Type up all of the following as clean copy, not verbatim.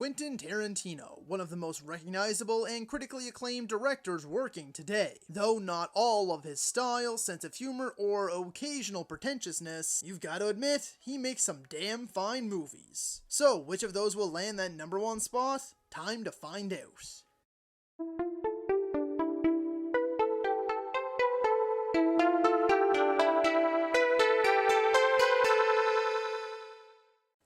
Quentin Tarantino, one of the most recognizable and critically acclaimed directors working today. Though not all of his style, sense of humor, or occasional pretentiousness, you've got to admit, he makes some damn fine movies. So, which of those will land that #1 spot? Time to find out.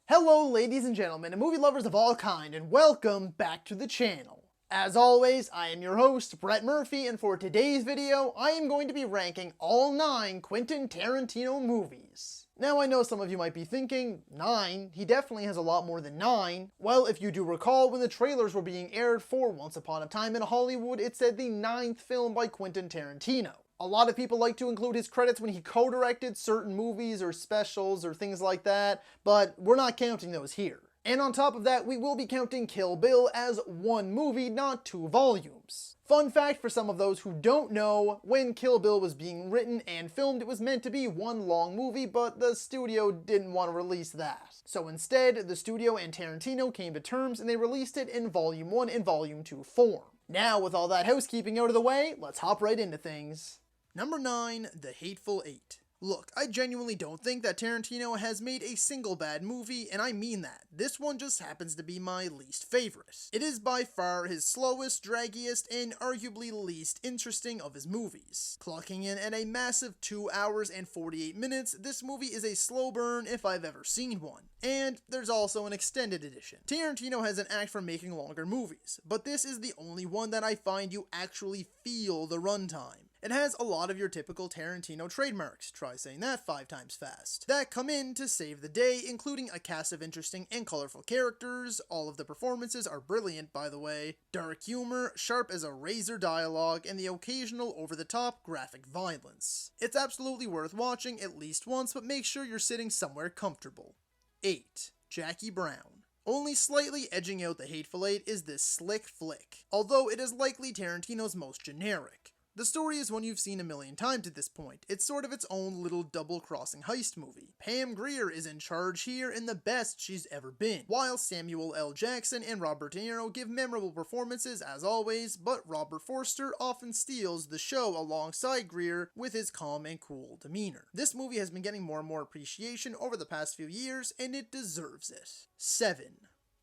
Hello ladies and gentlemen, and movie lovers of all kind, and welcome back to the channel. As always, I am your host, Brett Murphy, and for today's video, I am going to be ranking all 9 Quentin Tarantino movies. Now I know some of you might be thinking, 9? He definitely has a lot more than 9. Well, if you do recall, when the trailers were being aired for Once Upon a Time in Hollywood, it said the 9th film by Quentin Tarantino. A lot of people like to include his credits when he co-directed certain movies or specials or things like that, but we're not counting those here. And on top of that, we will be counting Kill Bill as one movie, not 2 volumes. Fun fact for some of those who don't know, when Kill Bill was being written and filmed, it was meant to be one long movie, but the studio didn't want to release that. So instead, the studio and Tarantino came to terms and they released it in Volume 1 and Volume 2 form. Now, with all that housekeeping out of the way, let's hop right into things. Number 9, The Hateful Eight. Look, I genuinely don't think that Tarantino has made a single bad movie, and I mean that. This one just happens to be my least favorite. It is by far his slowest, draggiest, and arguably least interesting of his movies. Clocking in at a massive 2 hours and 48 minutes, this movie is a slow burn if I've ever seen one. And there's also an extended edition. Tarantino has an act for making longer movies, but this is the only one that I find you actually feel the runtime. It has a lot of your typical Tarantino trademarks, try saying that 5 times fast, that come in to save the day, including a cast of interesting and colorful characters. All of the performances are brilliant, by the way, dark humor, sharp as a razor dialogue, and the occasional over-the-top graphic violence. It's absolutely worth watching at least once, but make sure you're sitting somewhere comfortable. 8. Jackie Brown. Only slightly edging out The Hateful Eight is this slick flick, although it is likely Tarantino's most generic. The story is one you've seen a million times at this point. It's sort of its own little double-crossing heist movie. Pam Grier is in charge here and the best she's ever been, while Samuel L. Jackson and Robert De Niro give memorable performances as always, but Robert Forster often steals the show alongside Grier with his calm and cool demeanor. This movie has been getting more and more appreciation over the past few years, and it deserves it. 7.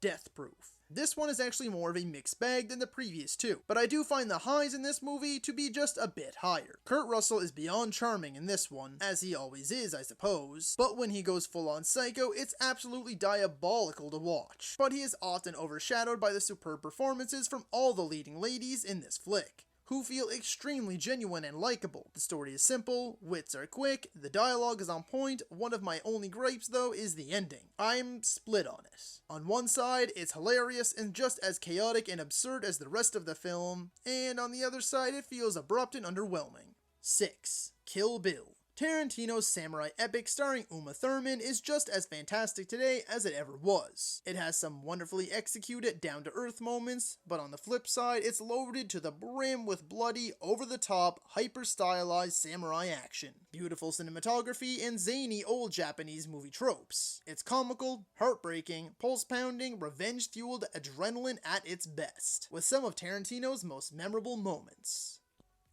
Death Proof. This one is actually more of a mixed bag than the previous 2, but I do find the highs in this movie to be just a bit higher. Kurt Russell is beyond charming in this one, as he always is, I suppose, but when he goes full-on psycho, it's absolutely diabolical to watch. But he is often overshadowed by the superb performances from all the leading ladies in this flick, who feel extremely genuine and likable. The story is simple, wits are quick, the dialogue is on point. One of my only gripes though is the ending. I'm split on it. On one side, it's hilarious and just as chaotic and absurd as the rest of the film, and on the other side, it feels abrupt and underwhelming. 6. Kill Bill. Tarantino's samurai epic starring Uma Thurman is just as fantastic today as it ever was. It has some wonderfully executed, down-to-earth moments, but on the flip side, it's loaded to the brim with bloody, over-the-top, hyper-stylized samurai action, beautiful cinematography, and zany old Japanese movie tropes. It's comical, heartbreaking, pulse-pounding, revenge-fueled adrenaline at its best, with some of Tarantino's most memorable moments.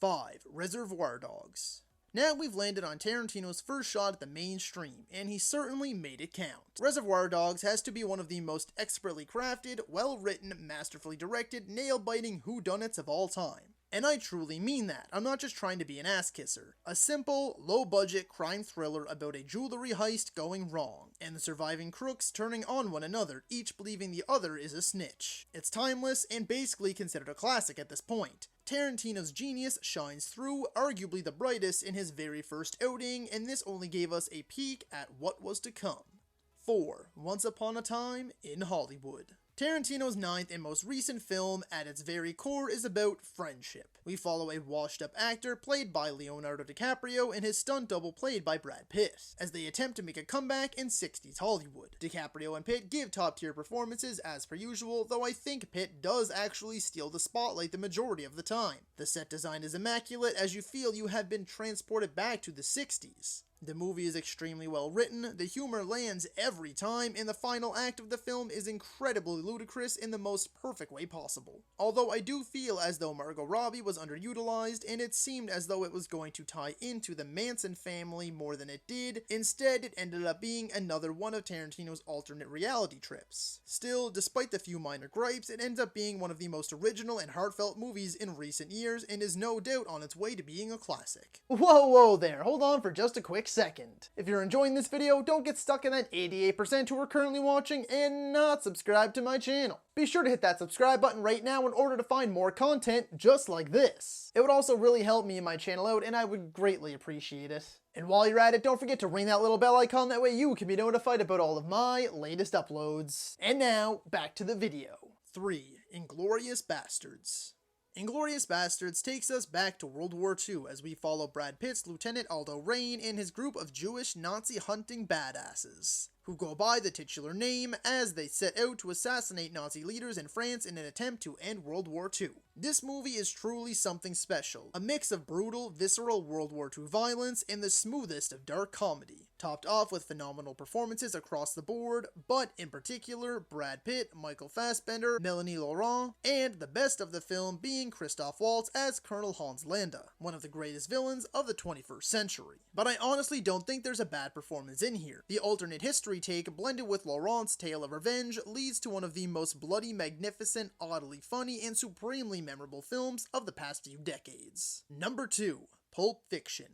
5. Reservoir Dogs. Now we've landed on Tarantino's first shot at the mainstream, and he certainly made it count. Reservoir Dogs has to be one of the most expertly crafted, well-written, masterfully directed, nail-biting whodunits of all time. And I truly mean that. I'm not just trying to be an ass-kisser. A simple, low-budget crime thriller about a jewelry heist going wrong, and the surviving crooks turning on one another, each believing the other is a snitch. It's timeless and basically considered a classic at this point. Tarantino's genius shines through, arguably the brightest in his very first outing, and this only gave us a peek at what was to come. 4. Once Upon a Time in Hollywood. Tarantino's 9th and most recent film, at its very core, is about friendship. We follow a washed-up actor played by Leonardo DiCaprio and his stunt double played by Brad Pitt, as they attempt to make a comeback in 60s Hollywood. DiCaprio and Pitt give top-tier performances as per usual, though I think Pitt does actually steal the spotlight the majority of the time. The set design is immaculate, as you feel you have been transported back to the 60s. The movie is extremely well written, the humor lands every time, and the final act of the film is incredibly ludicrous in the most perfect way possible. Although I do feel as though Margot Robbie was underutilized, and it seemed as though it was going to tie into the Manson family more than it did, instead it ended up being another one of Tarantino's alternate reality trips. Still, despite the few minor gripes, it ends up being one of the most original and heartfelt movies in recent years, and is no doubt on its way to being a classic. Whoa there, hold on for just a quick second. If you're enjoying this video, don't get stuck in that 88% who are currently watching and not subscribe to my channel. Be sure to hit that subscribe button right now in order to find more content just like this. It would also really help me and my channel out, and I would greatly appreciate it. And while you're at it, don't forget to ring that little bell icon, that way you can be notified about all of my latest uploads. And now, back to the video. 3. Inglorious Bastards. Inglorious Bastards takes us back to World War II as we follow Brad Pitt's Lieutenant Aldo Raine and his group of Jewish Nazi-hunting badasses, who go by the titular name as they set out to assassinate Nazi leaders in France in an attempt to end World War II. This movie is truly something special, a mix of brutal, visceral World War II violence and the smoothest of dark comedy, topped off with phenomenal performances across the board, but in particular Brad Pitt, Michael Fassbender, Melanie Laurent, and the best of the film being Christoph Waltz as Colonel Hans Landa, one of the greatest villains of the 21st century. But I honestly don't think there's a bad performance in here. The alternate history take, blended with Laurent's tale of revenge, leads to one of the most bloody, magnificent, oddly funny, and supremely memorable films of the past few decades. Number 2. Pulp Fiction.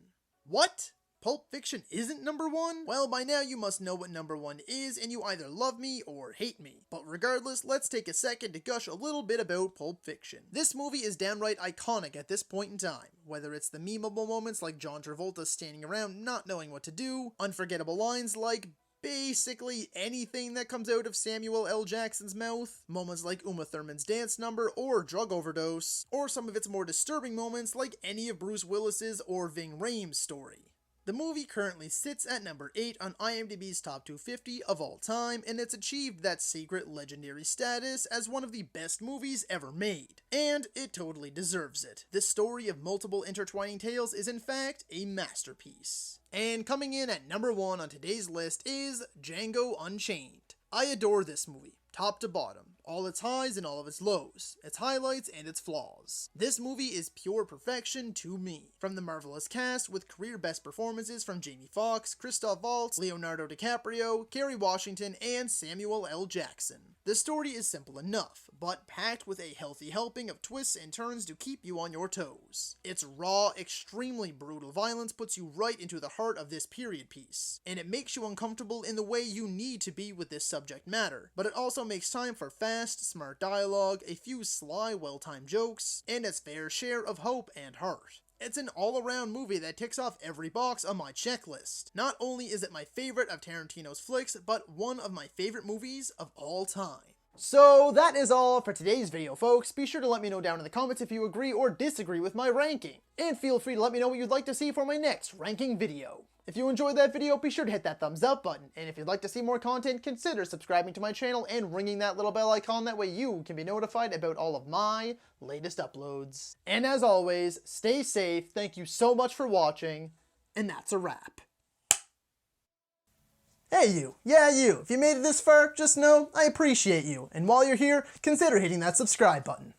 What? Pulp Fiction isn't number 1? Well, by now you must know what number 1 is, and you either love me or hate me. But regardless, let's take a second to gush a little bit about Pulp Fiction. This movie is downright iconic at this point in time, whether it's the memeable moments like John Travolta standing around not knowing what to do, unforgettable lines like basically anything that comes out of Samuel L. Jackson's mouth, moments like Uma Thurman's dance number or drug overdose, or some of its more disturbing moments like any of Bruce Willis's or Ving Rhames' story. The movie currently sits at number 8 on IMDb's top 250 of all time, and it's achieved that secret legendary status as one of the best movies ever made. And it totally deserves it. This story of multiple intertwining tales is in fact a masterpiece. And coming in at number 1 on today's list is Django Unchained. I adore this movie, top to bottom. All its highs and all of its lows, its highlights and its flaws. This movie is pure perfection to me. From the marvelous cast with career best performances from Jamie Foxx, Christoph Waltz, Leonardo DiCaprio, Kerry Washington, and Samuel L. Jackson. The story is simple enough, but packed with a healthy helping of twists and turns to keep you on your toes. Its raw, extremely brutal violence puts you right into the heart of this period piece, and it makes you uncomfortable in the way you need to be with this subject matter, but it also makes time for fast, smart dialogue, a few sly, well-timed jokes, and its fair share of hope and heart. It's an all-around movie that ticks off every box on my checklist. Not only is it my favorite of Tarantino's flicks, but one of my favorite movies of all time. So that is all for today's video, folks. Be sure to let me know down in the comments if you agree or disagree with my ranking. And feel free to let me know what you'd like to see for my next ranking video. If you enjoyed that video, be sure to hit that thumbs up button. And if you'd like to see more content, consider subscribing to my channel and ringing that little bell icon. That way you can be notified about all of my latest uploads. And as always, stay safe. Thank you so much for watching. And that's a wrap. Hey you, yeah you, if you made it this far, just know I appreciate you, and while you're here, consider hitting that subscribe button.